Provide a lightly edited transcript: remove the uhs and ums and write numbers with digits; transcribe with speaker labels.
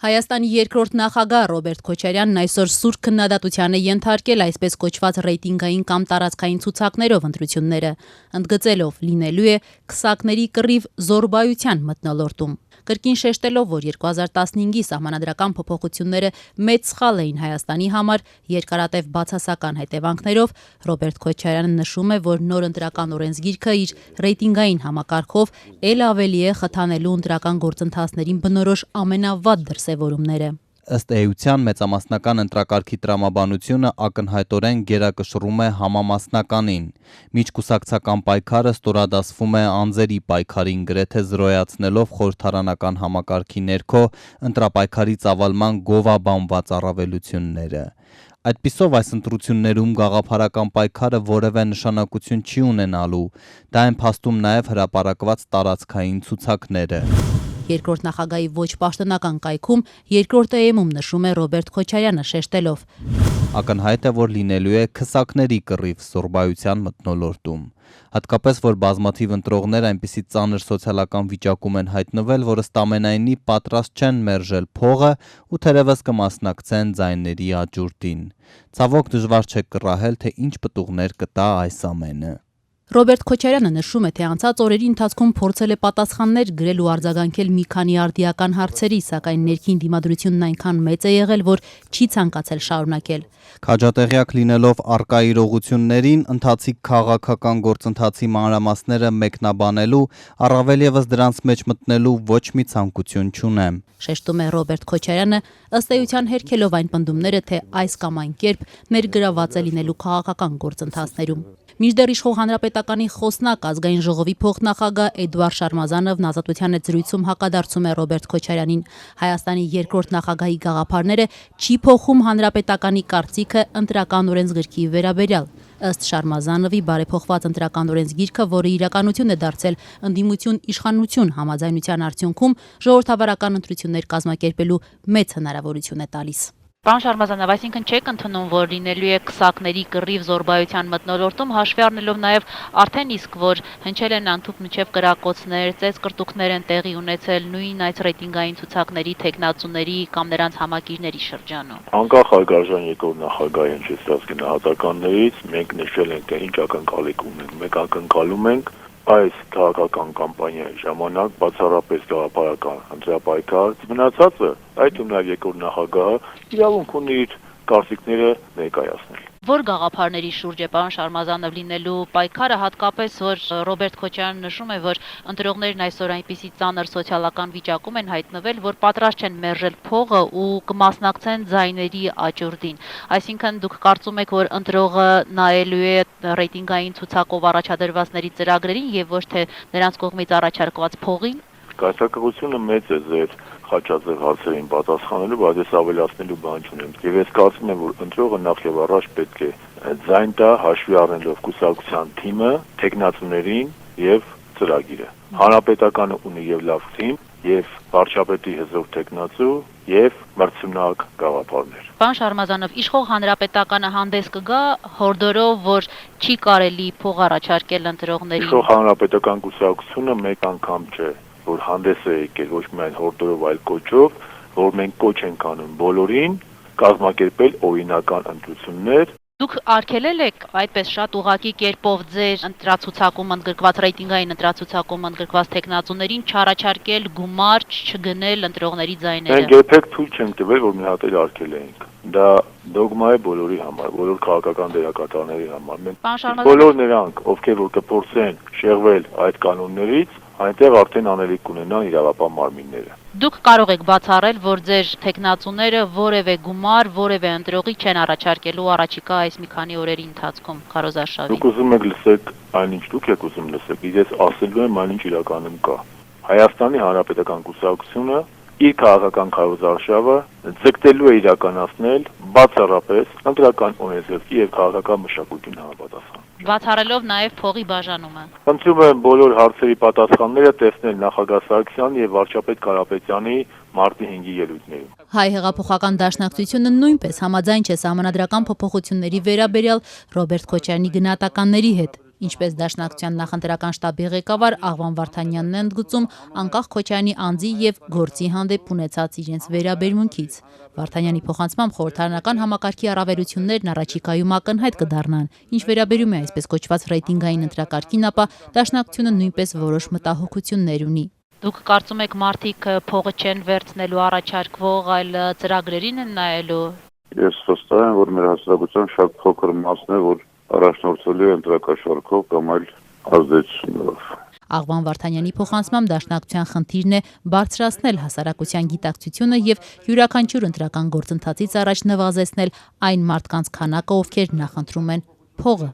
Speaker 1: Հայաստանի երկրորդ նախագահ Ռոբերտ Քոչարյանն այսօր սուր քննադատության է ենթարկել այսպես կոչված ռեյտինգային կամ տարածքային ցուցակներով ընտրությունները, ընդգծելով լինելու է քսակների կռիվ զոռբայության մթնոլորտում։ Կրկին շեշտելով, որ 2015-ի սահմանադրական փոփոխությունները մեծ սխալ էին Հայաստանի համար երկարատև բացասական հետևանքներով, Ռոբերտ Քոչարյանը նշում է, որ նոր ընտրական օրենսգիրքը իր ռեյտինգային համակարգով ել ավելի է խթանելու ընտրական գործընթացներին բնորոշ ամենավատ դրսևորումները։
Speaker 2: Ըստ էության մեծամասնական ընտրակարգի տրամաբանությունը ակնհայտորեն գերակշռում է համամասնականին։ Միջկուսակցական պայքարը ստորադասվում է անձերի պայքարին, գրեթե զրոյացնելով խորհրդարանական համակարգի ներքո ընտրապայքարի ծավալման գովաբանված առավելությունները։ Այդպիսով այս ընտրություններում գաղափարական պայքարը որևէ նշանակություն չի ունենալու, դա են փաստում նաև հրապարակված տարածքային ցուցակները։
Speaker 1: Երկրորդ նախագահի ոչ պաշտոնական կայքում երկրորդ ԵՄ-ում նշում է Ռոբերտ Քոչարյանը շեշտելով.
Speaker 2: Ակնհայտ է, որ լինելու է քսակների կռիվ զոռբայության մթնոլորտում։ Հատկապես, որ բազմաթիվ ընտրողներ այնպիսի ծանր սոցիալական վիճակում են հայտնվել, որ ըստ ամենայնի պատրաստ չեն մերժել փողը ու թերևս կմասնակցեն ձայների աճուրդին։ Ցավոք դժվար չէ կռահել, թե ինչ պտուղներ կտա այս ամենը։
Speaker 1: Ռոբերտ Քոչարյանը նշում է, թե անցած օրերի ընթացքում փորձել է պատասխաններ գրել ու արձագանքել մի քանի արդիական հարցերի, սակայն ներքին դիմադրությունն այնքան մեծ է եղել, որ չի ցանկացել շարունակել։
Speaker 2: Քաջատեղյակ լինելով առկա իրողություններին, ընթացիկ քաղաքական գործընթացի մանրամասները մեկնաբանելու, առավել ևս դրանց մեջ մտնելու ոչ մի ցանկություն չունեմ։
Speaker 1: Շեշտում է Ռոբերտ Քոչարյանը, ըստ էության հերքելով այն պնդումները, թե այս կամ այն կերպ ներգրավված է լինելու քաղաքական գործընթացներում։ Մինչդեռ իշխող հանրապետականի խոսնակ ազգային ժողովի փոխնախագահ Էդուարդ Շարմազանովն Ազատության հետ զրույցում հակադարձում է Ռոբերտ Քոչարյանին։ Հայաստանի երկրորդ նախագահի գաղափարները չի փոխում հանրապետականի կարծիքը ընտրական օրենսգրքի վերաբերյալ։ Ըստ Շարմազանովի բարեփոխված ընտրական օրենսգիրքը, որը իրականություն է դարձել ընդդիմություն-իշխանություն համաձայնության արդյունքում, ժողովրդավարական ընտրություններ կազմակերպելու մեծ հնարավորություն է տալիս։
Speaker 3: Պարոն Շարմազանով, այսինքն չեք ընդունում, որ լինելու է քսակների կռիվ զոռբայության մթնոլորտում, հաշվի առնելով նաև արդեն իսկ, որ հնչել են անթուփ միջև կրակոցներ, ծեծկռտուքներ են տեղի ունեցել նույն այս ռեյտինգային ցուցակների թեկնածուների կամ նրանց համակիրների շրջանում։
Speaker 4: Անկախ հարգարժան երկրորդ նախագահի հնչեցրած գնահատականներից մենք նշել ենք, թե ինչ ակնկալիք ունենք։ Մենք ակնկալում ենք այս քաղաքական կամպանիայի ժամանակ բացառապես գաղափարական ընտրապայքար, մնացածը, այդ ու նաև երկրորդ նախագահը իրավունք ունի իր կարծիքները ներկայացնել։
Speaker 3: Որ գաղափարների շուրջ է պարոն Շարմազանով լինելու պայքարը, հատկապես որ Ռոբերտ Քոչարյանը նշում է, որ ընտրողներն այսօր այնպիսի ծանր սոցիալական վիճակում են հայտնվել, որ պատրաստ չեն մերժել փողը ու կմասնակցեն ձայների աճուրդին։ Այսինքն դուք կարծում եք, որ ընտրողը նայելու է ռեյտինգային ցուցակով առաջադրվածների ծրագրերին եւ ոչ թե նրանց կողմից առաջարկված փողին։
Speaker 4: Կայսակղությունը մեծ է ձեր խաչաձև հարցերին պատասխանելու, բայց ես ավելացնելու բան չունեմ։ Եվ ես կարծում եմ, որ ընտրողը նախ եւ առաջ պետք է ձայն տա հաշվի առնելով կուսակցության թիմը, թեկնածուներին եւ ծրագիրը։ Հանրապետականը ունի եւ լավ թիմ, եւ վարչապետի հզոր թեկնածու եւ մրցունակ գաղափարներ։
Speaker 3: Պարոն Շարմազանով, իշխող հանրապետականը հանդես կգա հորդորով, որ չի կարելի փող առաջարկել ընտրողներին։
Speaker 4: Իշխող հանրապետական կուսակցությունը մեկ անգամ չէ, որ հանդես է եկել ոչ միայն հորդորով, այլ կոչով, որ մենք կոչ ենք անում բոլորին կազմակերպել օրինական ընտրություններ։
Speaker 3: Դուք արգելել եք այդպես շատ ուղղակի կերպով ձեր ընտրացուցակում ընդգրկված ռեյտինգային ընտրացուցակում ընդգրկված տեխնացուներին չառաջարկել գումար չգնել ընտրողների ձայները։
Speaker 4: Մենք երբեք թույլ չենք տվել, որ մի հատ էլ արգել էինք։ Դա դոգմա է բոլորի համար, բոլոր քաղաքական դերակատարների համար։ Մենք բոլոր նրանք, ովքեր որ կփորձեն շեղվել այդ կանոններից, այնտեղ արդեն անելիք կունենան իրավապահ մարմինները։
Speaker 3: Դուք կարող եք բացառել, որ ձեր տեխնացուները որևէ գումար, որևէ ընտրողի չեն առաջարկելու առաջիկա այս մի քանի օրերի ընթացքում քարոզարշավի։
Speaker 4: Դուք ուզում եք լսեք այնինչ դուք եք ուզում լսեք, ես ասելու եմ այնինչ իրականում կա։ Հայաստանի Հանրապետական կուսակցությունը իր քաղաքական քարոզարշավը ձգտելու է իրականացնել բացառապես ընտրական օրենսգրքի եւ քաղաքական մշակույթին համապատասխան։
Speaker 3: Բացառելով նաև փողի բաժանումը։
Speaker 4: Խնդրում եմ բոլոր հարցերի պատասխանները տեսնել նախագահ Սարգսյանի եւ վարչապետ Կարապետյանի մարտի 5-ի ելույթներում։
Speaker 1: Հայ հեղափոխական դաշնակցությունը նույնպես համաձայն չէ սահմանադրական փոփոխությունների վերաբերյալ Ռոբերտ Քոչարյանի գնահատականների հետ։ Ինչպես Դաշնակցության նախընտրական շտաբի ղեկավար Աղվան Վարդանյանն է ընդգծում, անկախ Քոչարյանի անձի եւ գործի հանդեպ ունեցած իրենց վերաբերմունքից։ Վարդանյանի փոխանցմամբ խորհրդարանական համակարգի առավելություններն առաջիկայում ակնհայտ կդառնան։ Ինչ վերաբերում է այսպես կոչված ռեյտինգային ընտրակարգին, ապա Դաշնակցությունը նույնպես որոշ մտահոգություններ ունի։
Speaker 3: Դուք կարծում եք մարդիկ փողը չեն վերցնելու առաջարկվող, այլ ծրագրերին են նայելու։
Speaker 5: Ես վստահ եմ, որ մեր հասարակության շատ փոքր մասն է, որ առաջնորդվելու է ընտրակաշառքով կամ այլ ազդեցություններով։
Speaker 1: Աղվան Վարդանյանի փոխանցմամբ Դաշնակցության խնդիրն է բարձրացնել հասարակության գիտակցությունը եւ յուրաքանչյուր ընտրական գործընթացից առաջ նվազեցնել այն մարդկանց քանակը, ովքեր նախընտրում են փողը։